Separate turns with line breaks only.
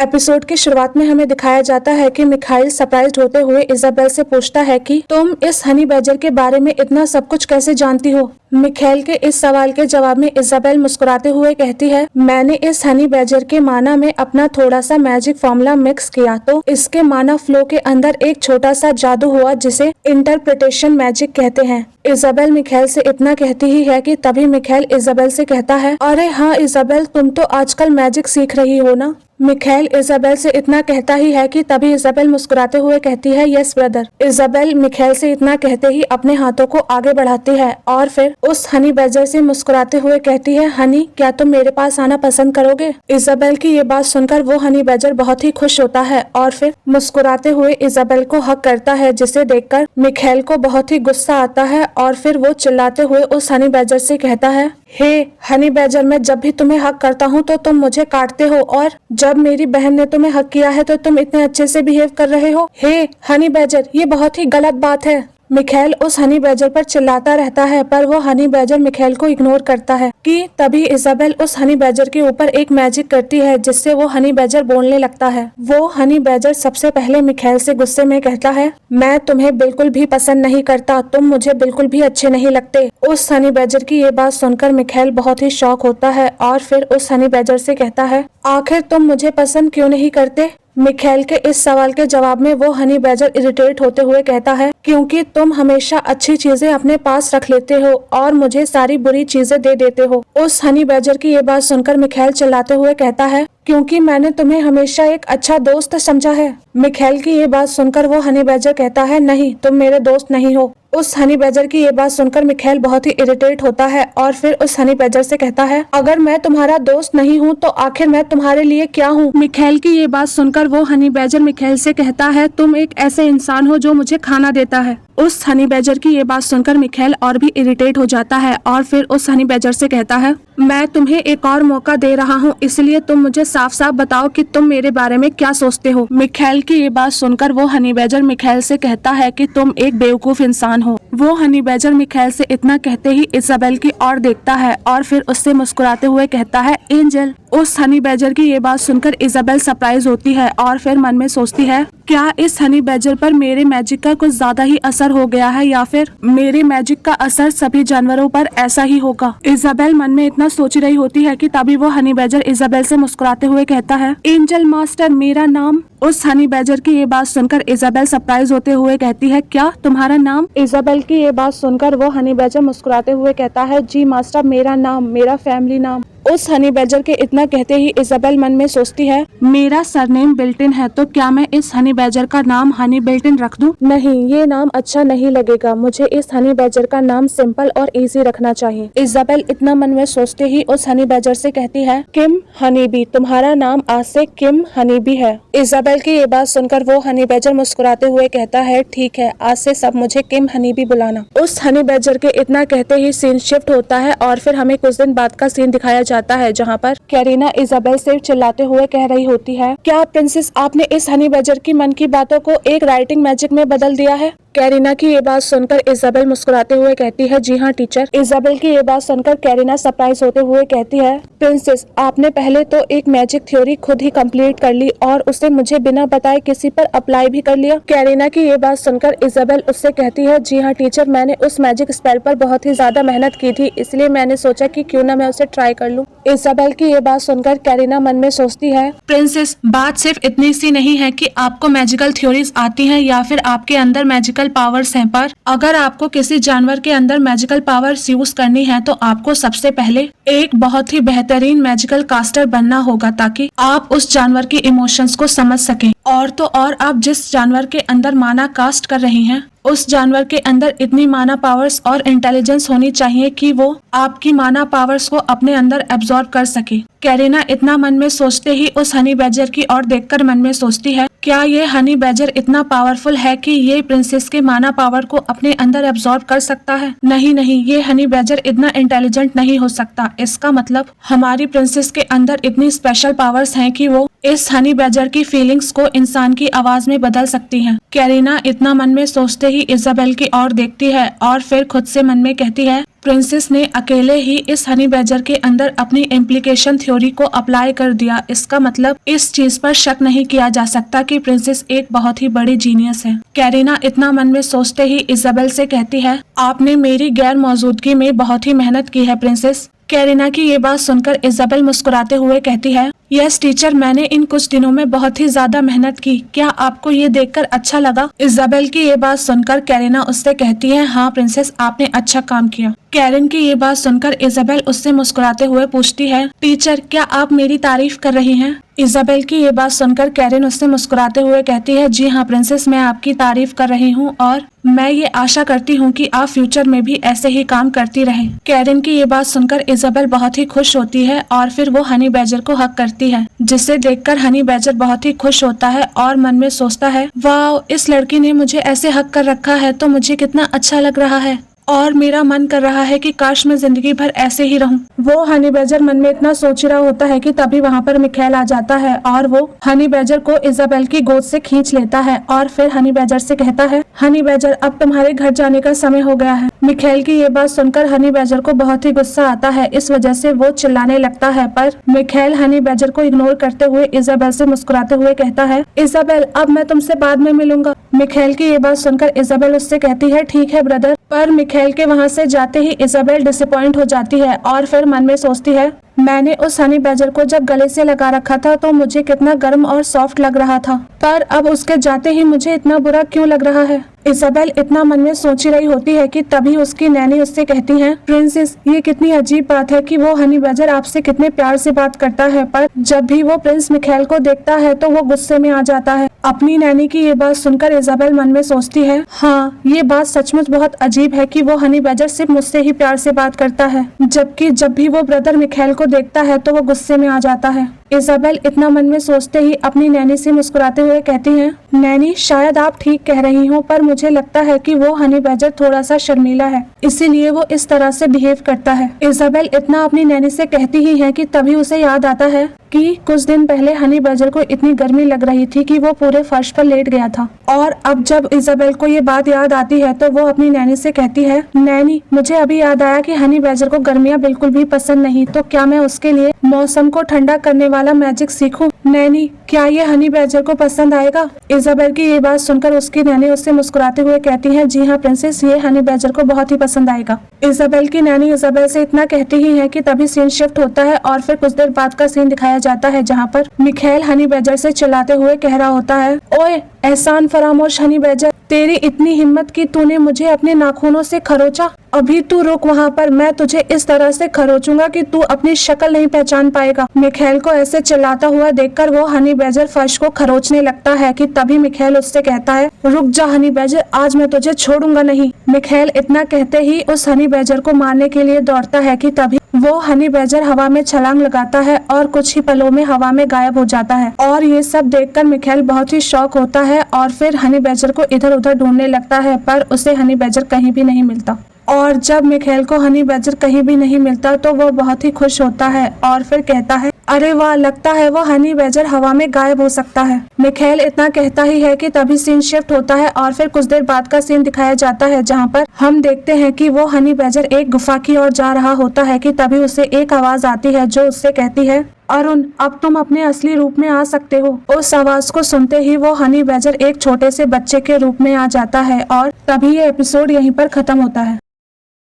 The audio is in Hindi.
एपिसोड की शुरुआत में हमें दिखाया जाता है कि मिखाइल सरप्राइज्ड होते हुए इजाबेल से पूछता है कि तुम इस हनी बैजर के बारे में इतना सब कुछ कैसे जानती हो। मिखाइल के इस सवाल के जवाब में इजाबेल मुस्कुराते हुए कहती है, मैंने इस हनी बैजर के माना में अपना थोड़ा सा मैजिक फॉर्मूला मिक्स किया तो इसके माना फ्लो के अंदर एक छोटा सा जादू हुआ जिसे इंटरप्रिटेशन मैजिक कहते हैं। इजाबेल मिखाइल से इतना कहती ही है कि तभी मिखाइल इजाबेल से कहता है, अरे हाँ इजाबेल, तुम तो आजकल मैजिक सीख रही हो ना। मिखाइल इजाबेल से इतना कहता ही है कि तभी इजाबेल मुस्कुराते हुए कहती है, यस ब्रदर। इजाबेल मिखाइल से इतना कहते ही अपने हाथों को आगे बढ़ाती है और फिर उस हनी बैजर से मुस्कुराते हुए कहती है, हनी क्या तुम मेरे पास आना पसंद करोगे। इजाबेल की ये बात सुनकर वो हनी बैजर बहुत ही खुश होता है और फिर मुस्कुराते हुए इजाबेल को हक करता है, जिसे देखकर मिखाइल को बहुत ही गुस्सा आता है और फिर वो चिल्लाते हुए उस हनी बैजर से कहता है, हे हनी बैजर, मैं जब भी तुम्हें हक करता हूँ तो तुम मुझे काटते हो और जब मेरी बहन ने तुम्हें हक किया है तो तुम इतने अच्छे से बिहेव कर रहे हो। हे हनी बैजर, ये बहुत ही गलत बात है। मिखाइल उस हनी बैजर पर चिल्लाता रहता है पर वो हनी बैजर मिखाइल को इग्नोर करता है कि तभी इजाबेल उस हनी बैजर के ऊपर एक मैजिक करती है जिससे वो हनी बैजर बोलने लगता है। वो हनी बैजर सबसे पहले मिखाइल से गुस्से में कहता है, मैं तुम्हें बिल्कुल भी पसंद नहीं करता, तुम मुझे बिल्कुल भी अच्छे नहीं लगते। उस हनी बैजर की ये बात सुनकर मिखाइल बहुत ही शॉक होता है और फिर उस हनी बैजर से कहता है, आखिर तुम मुझे पसंद क्यों नहीं करते। मिखाइल के इस सवाल के जवाब में वो हनी बैजर इरिटेट होते हुए कहता है, क्योंकि तुम हमेशा अच्छी चीजें अपने पास रख लेते हो और मुझे सारी बुरी चीजें दे देते हो। उस हनी बैजर की ये बात सुनकर मिखाइल चिल्लाते हुए कहता है, क्योंकि मैंने तुम्हें हमेशा एक अच्छा दोस्त समझा है। मिखाइल की ये बात सुनकर वो हनी बैजर कहता है, नहीं, तुम मेरे दोस्त नहीं हो। उस हनी बैजर की ये बात सुनकर मिखाइल बहुत ही इरिटेट होता है और फिर उस हनी बैजर से कहता है, अगर मैं तुम्हारा दोस्त नहीं हूँ तो आखिर मैं तुम्हारे लिए क्या हूँ। मिखाइल की ये बात सुनकर वो हनी बैजर मिखाइल से कहता है, तुम एक ऐसे इंसान हो जो मुझे खाना देता है। उस हनी बैजर की ये बात सुनकर मिखाइल और भी इरिटेट हो जाता है और फिर उस हनी बैजर से कहता है, मैं तुम्हें एक और मौका दे रहा हूँ, इसलिए तुम मुझे साफ साफ बताओ कि तुम मेरे बारे में क्या सोचते हो। मिखाइल की ये बात सुनकर वो हनी बैजर मिखाइल से कहता है कि तुम एक बेवकूफ इंसान हो। वो हनी बैजर मिखाइल से इतना कहते ही इजाबेल की ओर देखता है और फिर उससे मुस्कुराते हुए कहता है, एंजल। उस हनी बैजर की ये बात सुनकर इजाबेल सरप्राइज होती है और फिर मन में सोचती है, क्या इस हनी बैजर पर मेरे मैजिक का कुछ ज्यादा ही असर हो गया है या फिर मेरे मैजिक का असर सभी जानवरों पर ऐसा ही होगा। इजाबेल मन में इतना सोच रही होती है कि तभी वो हनी बैजर इजाबेल से मुस्कुराते हुए कहता है, एंजल मास्टर मेरा नाम। उस हनी बैजर की ये बात सुनकर इजाबेल सरप्राइज होते हुए कहती है, क्या तुम्हारा नाम। इजाबेल की ये बात सुनकर वो हनी बैजर मुस्कुराते हुए कहता है, जी मास्टर, मेरा नाम, मेरा फैमिली नाम। उस हनी बैजर के इतना कहते ही इजाबेल मन में सोचती है, मेरा सरनेम बिल्टिन है तो क्या मैं इस हनी बैजर का नाम हनी बिल्टिन रख दूं? नहीं, ये नाम अच्छा नहीं लगेगा, मुझे इस हनी बैजर का नाम सिंपल और इजी रखना चाहिए। इजाबेल इतना मन में सोचते ही उस हनी बैजर से कहती है, किम हनीबी, तुम्हारा नाम आज से किम हनीबी है। इजाबेल की ये बात सुनकर वो हनी बैजर मुस्कुराते हुए कहता है, ठीक है, आज से सब मुझे किम हनीबी बुलाना। उस हनी बैजर के इतना कहते ही सीन शिफ्ट होता है और फिर हमें कुछ दिन बाद का सीन दिखाया जाता है जहाँ पर कैरीना इजाबेल से चिल्लाते हुए कह रही होती है, क्या प्रिंसेस आपने इस हनी बैजर की मन की बातों को एक राइटिंग मैजिक में बदल दिया है। कैरीना की ये बात सुनकर इजाबेल मुस्कुराते हुए कहती है, जी हाँ टीचर। इजाबेल की ये बात सुनकर कैरीना सरप्राइज होते हुए कहती है, प्रिंसेस आपने पहले तो एक मैजिक थ्योरी खुद ही कंप्लीट कर ली और उसे मुझे बिना बताए किसी पर अप्लाई भी कर लिया। कैरीना की ये बात सुनकर इजाबेल उससे कहती है, जी हाँ टीचर, मैंने उस मैजिक स्पेल पर बहुत ही ज्यादा मेहनत की थी, इसलिए मैंने सोचा कि क्यों ना मैं उसे ट्राई कर लूं। इजाबेल की ये बात सुनकर कैरीना मन में सोचती है, प्रिंसेस बात सिर्फ इतनी सी नहीं है कि आपको मैजिकल थ्योरीज आती हैं या फिर आपके अंदर मैजिकल पावर्स हैं, पर अगर आपको किसी जानवर के अंदर मैजिकल पावर्स यूज करनी है तो आपको सबसे पहले एक बहुत ही बेहतरीन मैजिकल कास्टर बनना होगा ताकि आप उस जानवर के इमोशंस को समझ सकें। और तो और आप जिस जानवर के अंदर माना कास्ट कर रही हैं उस जानवर के अंदर इतनी माना पावर्स और इंटेलिजेंस होनी चाहिए कि वो आपकी माना पावर्स को अपने अंदर एब्जॉर्ब कर सके। कैरीना इतना मन में सोचते ही उस हनी बैजर की ओर देखकर मन में सोचती है, क्या ये हनी बैजर इतना पावरफुल है कि ये प्रिंसेस के माना पावर को अपने अंदर एब्जॉर्ब कर सकता है। नहीं नहीं, ये हनी बैजर इतना इंटेलिजेंट नहीं हो सकता। इसका मतलब हमारी प्रिंसेस के अंदर इतनी स्पेशल पावर्स हैं कि वो इस हनी बैजर की फीलिंग्स को इंसान की आवाज में बदल सकती हैं। कैरीना इतना मन में सोचते ही इजाबेल की ओर देखती है और फिर खुद से मन में कहती है, प्रिंसेस ने अकेले ही इस हनी बैजर के अंदर अपनी इम्प्लीकेशन थ्योरी को अप्लाई कर दिया। इसका मतलब इस चीज पर शक नहीं किया जा सकता कि प्रिंसेस एक बहुत ही बड़ी जीनियस है। कैरिना इतना मन में सोचते ही इजाबेल से कहती है, आपने मेरी गैर मौजूदगी में बहुत ही मेहनत की है प्रिंसेस। कैरिना की ये बात सुनकर इजाबेल मुस्कुराते हुए कहती है, यस टीचर, मैंने इन कुछ दिनों में बहुत ही ज्यादा मेहनत की। क्या आपको ये देखकर अच्छा लगा? इजाबेल की ये बात सुनकर कैरिना उससे कहती है, हाँ प्रिंसेस, आपने अच्छा काम किया। कैरिन की ये बात सुनकर इजाबेल उससे मुस्कुराते हुए पूछती है, टीचर क्या आप मेरी तारीफ कर रही हैं? इजाबेल की ये बात सुनकर कैरिन उससे मुस्कुराते हुए कहती है, जी हाँ प्रिंसेस, मैं आपकी तारीफ कर रही हूँ और मैं ये आशा करती हूँ कि आप फ्यूचर में भी ऐसे ही काम करती रहें। कैरिन की ये बात सुनकर इजाबेल बहुत ही खुश होती है और फिर वो हनी बैजर को हक करती है, जिसे देखकर हनी बैजर बहुत ही खुश होता है और मन में सोचता है, वाह, इस लड़की ने मुझे ऐसे हक कर रखा है तो मुझे कितना अच्छा लग रहा है और मेरा मन कर रहा है कि काश मैं जिंदगी भर ऐसे ही रहूं। वो हनी बैजर मन में इतना सोच रहा होता है कि तभी वहाँ पर मिखाइल आ जाता है और वो हनी बैजर को इजाबेल की गोद से खींच लेता है और फिर हनी बैजर से कहता है, हनी बैजर, अब तुम्हारे घर जाने का समय हो गया है। मिखाइल की ये बात सुनकर हनी बैजर को बहुत ही गुस्सा आता है, इस वजह से वो चिल्लाने लगता है, पर मिखाइल हनी बैजर को इग्नोर करते हुए इजाबेल से मुस्कुराते हुए कहता है, इजाबेल, अब मैं तुमसे बाद में मिलूंगा। मिखाइल की ये बात सुनकर इजाबेल उससे कहती है, ठीक है ब्रदर। पर मिखाइल के वहाँ से जाते ही इजाबेल डिसअपॉइंट हो जाती है और फिर मन में सोचती है, मैंने उस हनी बैजर को जब गले से लगा रखा था तो मुझे कितना गर्म और सॉफ्ट लग रहा था, पर अब उसके जाते ही मुझे इतना बुरा क्यों लग रहा है। इजाबेल इतना मन में सोच रही होती है कि तभी उसकी नैनी उससे कहती है, प्रिंसेस, ये कितनी अजीब बात है कि वो हनी बैजर आपसे कितने प्यार से बात करता है, पर जब भी वो प्रिंस मिखाइल को देखता है तो वो गुस्से में आ जाता है। अपनी नैनी की ये बात सुनकर इजाबेल मन में सोचती है, हाँ, ये बात सचमुच बहुत अजीब है कि वो हनी बैजर सिर्फ मुझसे ही प्यार से बात करता है, जबकि जब भी वो ब्रदर मिखाइल को देखता है तो वो गुस्से में आ जाता है। इजाबेल इतना मन में सोचते ही अपनी नैनी से मुस्कुराते हुए कहती हैं, नैनी, शायद आप ठीक कह रही हो, पर मुझे लगता है कि वो हनी बैजर थोड़ा सा शर्मीला है, इसीलिए वो इस तरह से बिहेव करता है। इजाबेल इतना अपनी नैनी से कहती ही है कि तभी उसे याद आता है कि कुछ दिन पहले हनी बैजर को इतनी गर्मी लग रही थी कि वो पूरे फर्श पर लेट गया था। और अब जब इजाबेल को ये बात याद आती है तो वो अपनी नैनी से कहती है, नैनी, मुझे अभी याद आया कि हनी बैजर को गर्मियाँ बिल्कुल भी पसंद नहीं, तो क्या मैं उसके लिए मौसम को ठंडा करने वाला मैजिक सीखूं? नैनी, क्या ये हनी बैजर को पसंद आएगा? इजाबेल की ये बात सुनकर उसकी नैनी उससे मुस्कुराते हुए कहती है, जी हाँ प्रिंसेस, ये हनी बैजर को बहुत ही पसंद आएगा। इजाबेल की नैनी इजाबेल से इतना कहती ही है कि तभी सीन शिफ्ट होता है और फिर कुछ देर बाद का सीन दिखाया जाता है, जहाँ पर मिखाइल हनी बैजर से चिल्लाते हुए कह रहा होता है, ओए एहसान फरामोश हनी बैजर, तेरी इतनी हिम्मत कि तूने मुझे अपने नाखूनों से खरोचा। अभी तू रुक वहाँ पर, मैं तुझे इस तरह से खरोचूंगा कि तू अपनी शक्ल नहीं पहचान पाएगा। मिखाइल को ऐसे चिल्लाता हुआ देखकर वो हनी बैजर फर्श को खरोचने लगता है कि तभी मिखाइल उससे कहता है, रुक जा हनी बैजर, आज मैं तुझे छोड़ूंगा नहीं। मिखाइल इतना कहते ही उस हनी बैजर को मारने के लिए दौड़ता है कि तभी वो हनी बैजर हवा में छलांग लगाता है और कुछ ही पलों में हवा में गायब हो जाता है। और ये सब देखकर मिखाइल बहुत ही शॉक होता है और फिर हनी बैजर को इधर उधर ढूंढने लगता है, पर उसे हनी बैजर कहीं भी नहीं मिलता। और जब मिखाइल को हनी बैजर कहीं भी नहीं मिलता तो वो बहुत ही खुश होता है और फिर कहता है, अरे वाह, लगता है वो हनी बैजर हवा में गायब हो सकता है। मिखाइल इतना कहता ही है कि तभी सीन शिफ्ट होता है और फिर कुछ देर बाद का सीन दिखाया जाता है, जहाँ पर हम देखते हैं कि वो हनी बैजर एक गुफा की ओर जा रहा होता है कि तभी उसे एक आवाज आती है जो उससे कहती है, अरुण, अब तुम अपने असली रूप में आ सकते हो। उस आवाज को सुनते ही वो हनी बैजर एक छोटे से बच्चे के रूप में आ जाता है और तभी ये एपिसोड यहीं पर खत्म होता है।